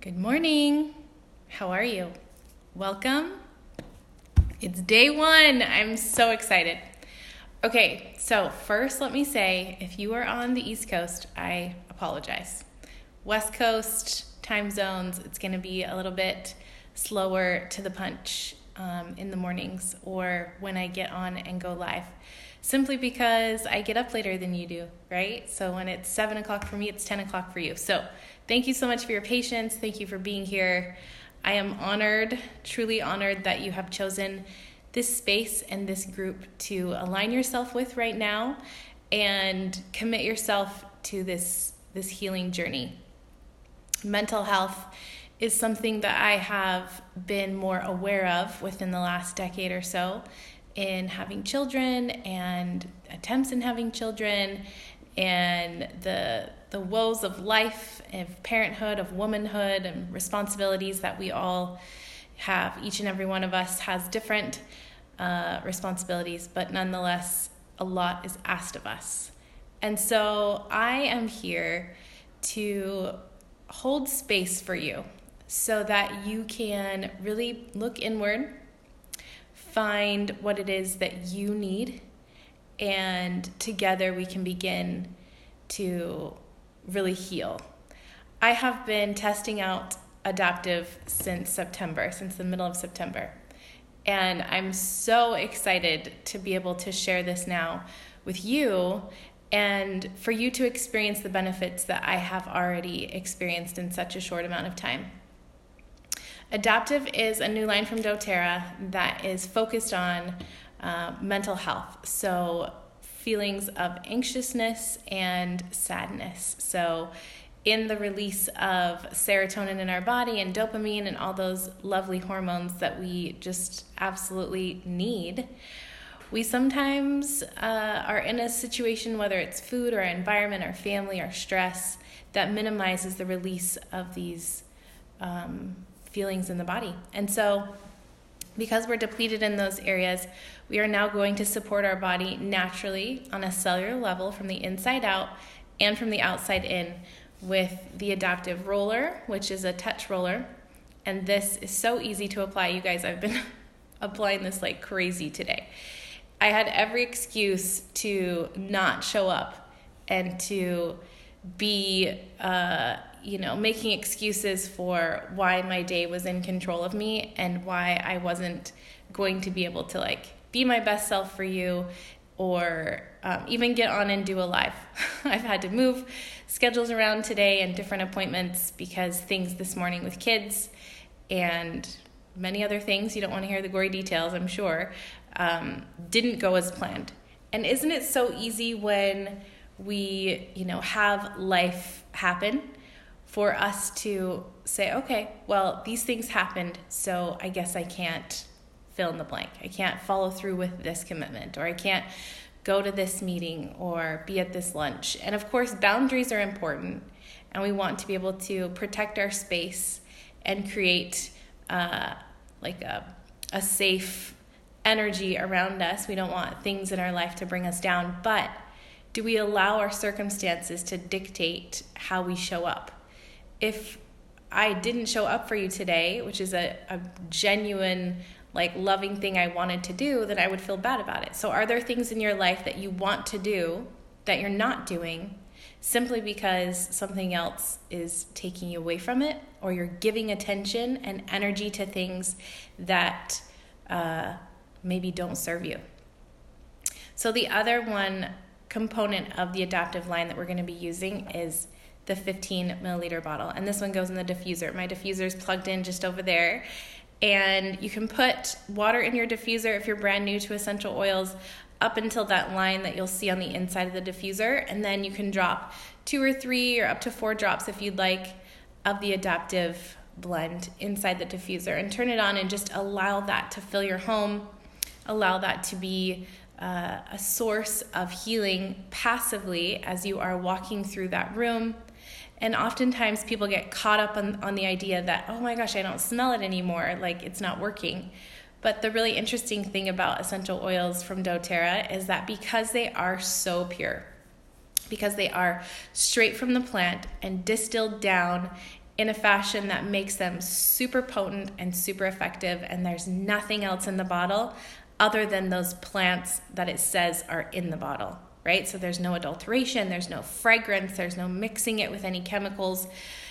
Good morning. How are you? Welcome. It's day one. I'm so excited. Okay, so first let me say, if you are on the East Coast, I apologize. West Coast time zones, it's going to be a little bit slower to the punch in the mornings or when I get on and go live. Simply because I get up later than you do, right? So when it's 7 o'clock for me, it's 10 o'clock for you. So thank you so much for your patience. Thank you for being here. I am honored, truly honored that you have chosen this space and this group to align yourself with right now and commit yourself to this healing journey. Mental health is something that I have been more aware of within the last decade or so in having children and attempts in having children and the woes of life, of parenthood, of womanhood, and responsibilities that we all have. Each and every one of us has different responsibilities, but nonetheless, a lot is asked of us. And so I am here to hold space for you so that you can really look inward, find what it is that you need, and together we can begin to really heal. I have been testing out Adaptive since the middle of September. And I'm so excited to be able to share this now with you and for you to experience the benefits that I have already experienced in such a short amount of time. Adaptive is a new line from doTERRA that is focused on mental health. So feelings of anxiousness and sadness. So in the release of serotonin in our body and dopamine and all those lovely hormones that we just absolutely need, we sometimes are in a situation, whether it's food or environment or family or stress, that minimizes the release of these feelings in the body. And so because we're depleted in those areas, we are now going to support our body naturally on a cellular level from the inside out and from the outside in with the Adaptive Roller, which is a touch roller. And this is so easy to apply. You guys, I've been applying this like crazy today. I had every excuse to not show up and to be making excuses for why my day was in control of me and why I wasn't going to be able to be my best self for you or even get on and do a live. I've had to move schedules around today and different appointments because things this morning with kids and many other things, you don't want to hear the gory details, I'm sure, didn't go as planned. And isn't it so easy when we, have life happen for us to say, okay, well, these things happened, so I guess I can't fill in the blank. I can't follow through with this commitment, or I can't go to this meeting or be at this lunch. And of course, boundaries are important, and we want to be able to protect our space and create a safe energy around us. We don't want things in our life to bring us down, but do we allow our circumstances to dictate how we show up? If I didn't show up for you today, which is a genuine, loving thing I wanted to do, then I would feel bad about it. So are there things in your life that you want to do that you're not doing simply because something else is taking you away from it, or you're giving attention and energy to things that maybe don't serve you? So the other one component of the Adaptive line that we're going to be using is the 15 milliliter bottle. And this one goes in the diffuser. My diffuser is plugged in just over there. And you can put water in your diffuser if you're brand new to essential oils up until that line that you'll see on the inside of the diffuser. And then you can drop 2 or 3 or up to 4 drops if you'd like of the Adaptive blend inside the diffuser and turn it on and just allow that to fill your home. Allow that to be a source of healing passively as you are walking through that room. And oftentimes people get caught up on the idea that, oh my gosh, I don't smell it anymore, it's not working. But the really interesting thing about essential oils from doTERRA is that because they are so pure, because they are straight from the plant and distilled down in a fashion that makes them super potent and super effective, and there's nothing else in the bottle other than those plants that it says are in the bottle, right? So there's no adulteration, there's no fragrance, there's no mixing it with any chemicals.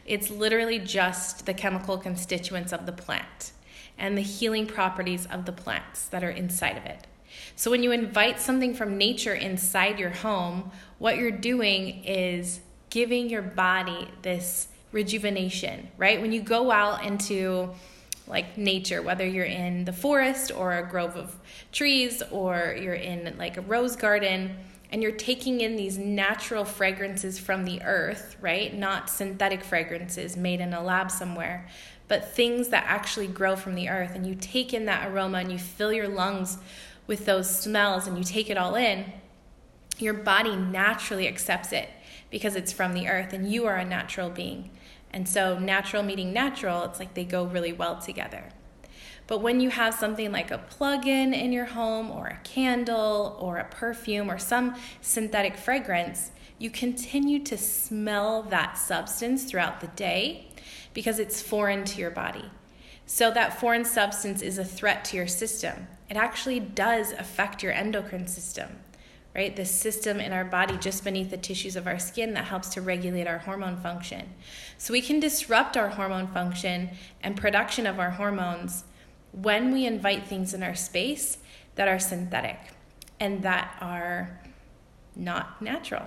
It's literally just the chemical constituents of the plant and the healing properties of the plants that are inside of it. So when you invite something from nature inside your home, what you're doing is giving your body this rejuvenation, right? When you go out into like nature, whether you're in the forest or a grove of trees or you're in like a rose garden, and you're taking in these natural fragrances from the earth, right? Not synthetic fragrances made in a lab somewhere, but things that actually grow from the earth. And you take in that aroma and you fill your lungs with those smells and you take it all in. Your body naturally accepts it because it's from the earth and you are a natural being. And so natural meeting natural, it's like they go really well together. But when you have something like a plug-in in your home or a candle or a perfume or some synthetic fragrance, you continue to smell that substance throughout the day because it's foreign to your body. So that foreign substance is a threat to your system. It actually does affect your endocrine system, right? This system in our body just beneath the tissues of our skin that helps to regulate our hormone function. So we can disrupt our hormone function and production of our hormones when we invite things in our space that are synthetic and that are not natural.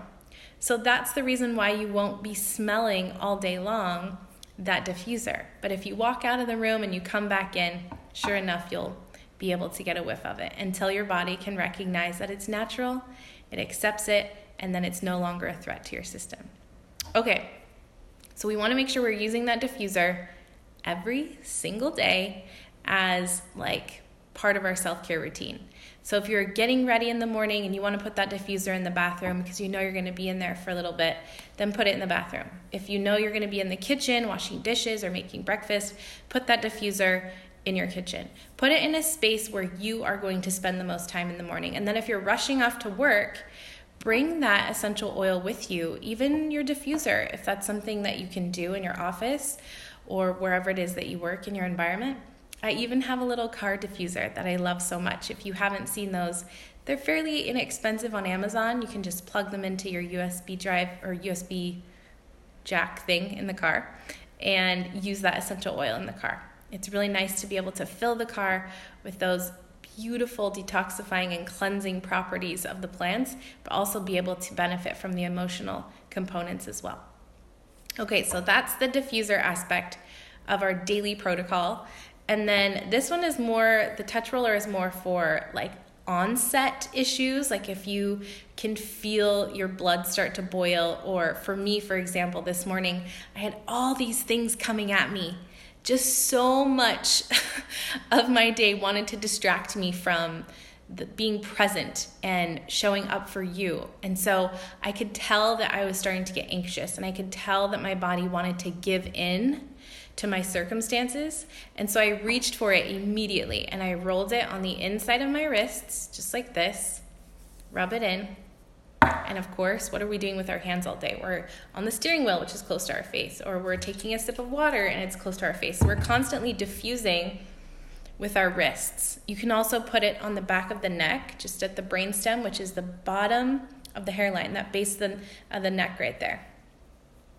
So that's the reason why you won't be smelling all day long that diffuser. But if you walk out of the room and you come back in, sure enough, you'll be able to get a whiff of it until your body can recognize that it's natural, it accepts it, and then it's no longer a threat to your system. Okay, so we want to make sure we're using that diffuser every single day as like part of our self-care routine. So if you're getting ready in the morning and you want to put that diffuser in the bathroom because you know you're going to be in there for a little bit, then put it in the bathroom. If you know you're going to be in the kitchen washing dishes or making breakfast, put that diffuser in your kitchen. Put it in a space where you are going to spend the most time in the morning. And then if you're rushing off to work, bring that essential oil with you, even your diffuser, if that's something that you can do in your office or wherever it is that you work in your environment. I even have a little car diffuser that I love so much. If you haven't seen those, they're fairly inexpensive on Amazon. You can just plug them into your USB drive or USB jack thing in the car and use that essential oil in the car. It's really nice to be able to fill the car with those beautiful detoxifying and cleansing properties of the plants, but also be able to benefit from the emotional components as well. Okay, so that's the diffuser aspect of our daily protocol. And then this one is more, the touch roller is more for like onset issues, like if you can feel your blood start to boil, or for me, for example, this morning, I had all these things coming at me. Just so much of my day wanted to distract me from being present and showing up for you. And so I could tell that I was starting to get anxious, and I could tell that my body wanted to give in to my circumstances. And so I reached for it immediately and I rolled it on the inside of my wrists, just like this, rub it in. And of course, what are we doing with our hands all day? We're on the steering wheel, which is close to our face, or we're taking a sip of water and it's close to our face. So we're constantly diffusing with our wrists. You can also put it on the back of the neck, just at the brainstem, which is the bottom of the hairline, that base of the neck right there.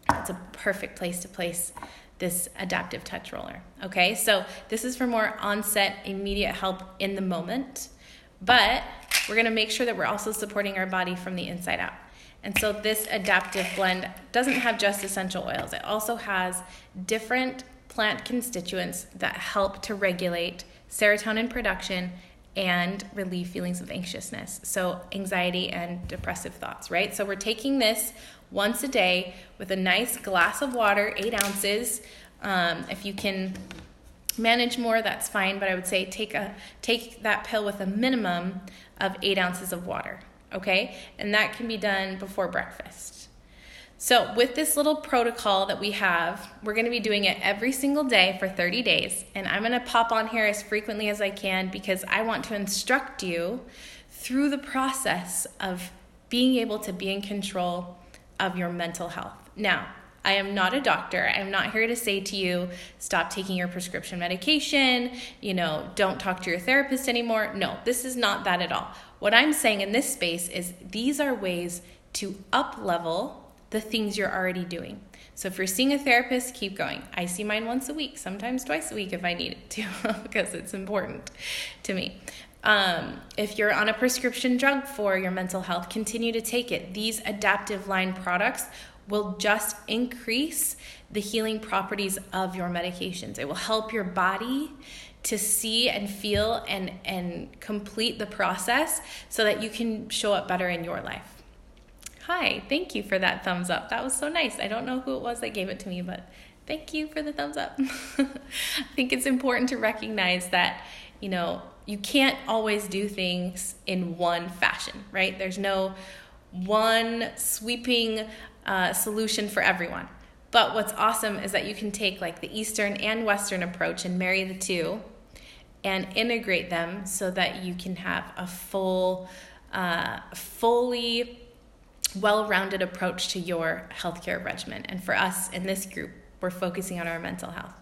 It's a perfect place to place this adaptive touch roller. Okay, so this is for more onset, immediate help in the moment, but we're gonna make sure that we're also supporting our body from the inside out. And so this adaptive blend doesn't have just essential oils. It also has different plant constituents that help to regulate serotonin production and relieve feelings of anxiousness. So anxiety and depressive thoughts, right? So we're taking this once a day with a nice glass of water, 8 ounces. If you can manage more, that's fine, but I would say take that pill with a minimum of 8 ounces of water, okay? And that can be done before breakfast. So with this little protocol that we have, we're gonna be doing it every single day for 30 days. And I'm gonna pop on here as frequently as I can because I want to instruct you through the process of being able to be in control of your mental health. Now, I am not a doctor. I'm not here to say to you, stop taking your prescription medication, don't talk to your therapist anymore. No, this is not that at all. What I'm saying in this space is these are ways to up-level the things you're already doing. So if you're seeing a therapist, keep going. I see mine once a week, sometimes twice a week if I need it to, because it's important to me. If you're on a prescription drug for your mental health, continue to take it. These adaptive line products will just increase the healing properties of your medications. It will help your body to see and feel and complete the process so that you can show up better in your life. Hi, thank you for that thumbs up. That was so nice. I don't know who it was that gave it to me, but thank you for the thumbs up. I think it's important to recognize that, you can't always do things in one fashion, right? There's no one sweeping solution for everyone. But what's awesome is that you can take like the Eastern and Western approach and marry the two and integrate them so that you can have a fully well-rounded approach to your healthcare regimen. And for us in this group, we're focusing on our mental health.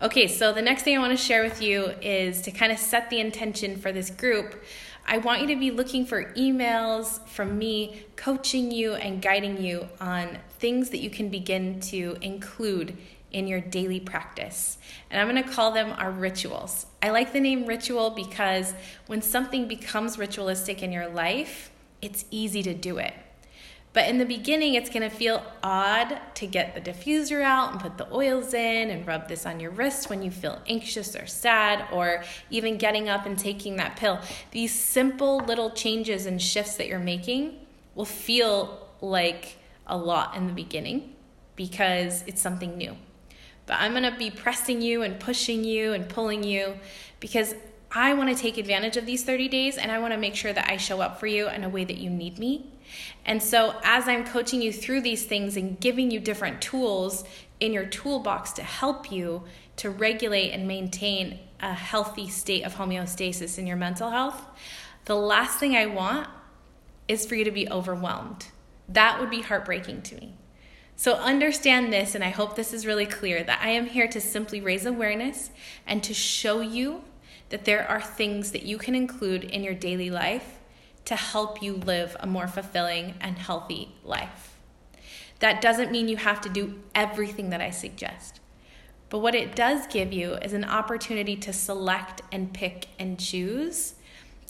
Okay, so the next thing I want to share with you is to kind of set the intention for this group. I want you to be looking for emails from me coaching you and guiding you on things that you can begin to include in your daily practice. And I'm going to call them our rituals. I like the name ritual because when something becomes ritualistic in your life, it's easy to do it. But in the beginning, it's going to feel odd to get the diffuser out and put the oils in and rub this on your wrist when you feel anxious or sad, or even getting up and taking that pill. These simple little changes and shifts that you're making will feel like a lot in the beginning because it's something new. But I'm going to be pressing you and pushing you and pulling you because I want to take advantage of these 30 days and I want to make sure that I show up for you in a way that you need me. And so as I'm coaching you through these things and giving you different tools in your toolbox to help you to regulate and maintain a healthy state of homeostasis in your mental health, the last thing I want is for you to be overwhelmed. That would be heartbreaking to me. So understand this, and I hope this is really clear, that I am here to simply raise awareness and to show you that there are things that you can include in your daily life to help you live a more fulfilling and healthy life. That doesn't mean you have to do everything that I suggest. But what it does give you is an opportunity to select and pick and choose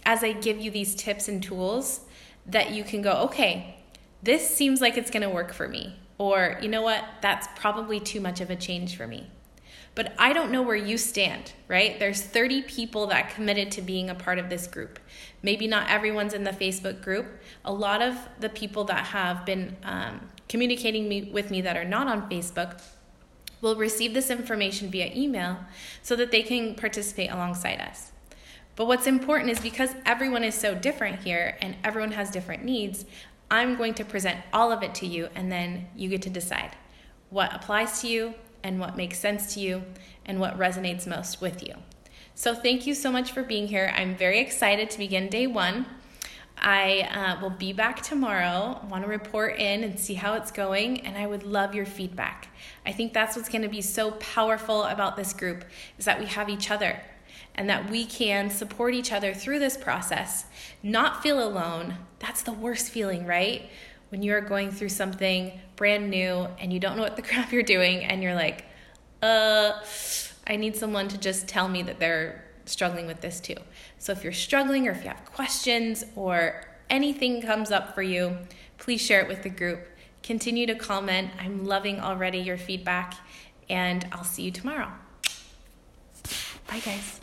as I give you these tips and tools that you can go, okay, this seems like it's going to work for me. Or, you know what, that's probably too much of a change for me. But I don't know where you stand, right? There's 30 people that committed to being a part of this group. Maybe not everyone's in the Facebook group. A lot of the people that have been communicating with me that are not on Facebook will receive this information via email so that they can participate alongside us. But what's important is because everyone is so different here and everyone has different needs, I'm going to present all of it to you and then you get to decide what applies to you and what makes sense to you and what resonates most with you. So thank you so much for being here. I'm very excited to begin day one. I will be back tomorrow. I want to report in and see how it's going, and I would love your feedback. I think that's what's going to be so powerful about this group is that we have each other and that we can support each other through this process, not feel alone. That's the worst feeling, right? When you're going through something brand new and you don't know what the crap you're doing and you're like, I need someone to just tell me that they're struggling with this too. So if you're struggling or if you have questions or anything comes up for you, please share it with the group. Continue to comment. I'm loving already your feedback, and I'll see you tomorrow. Bye, guys.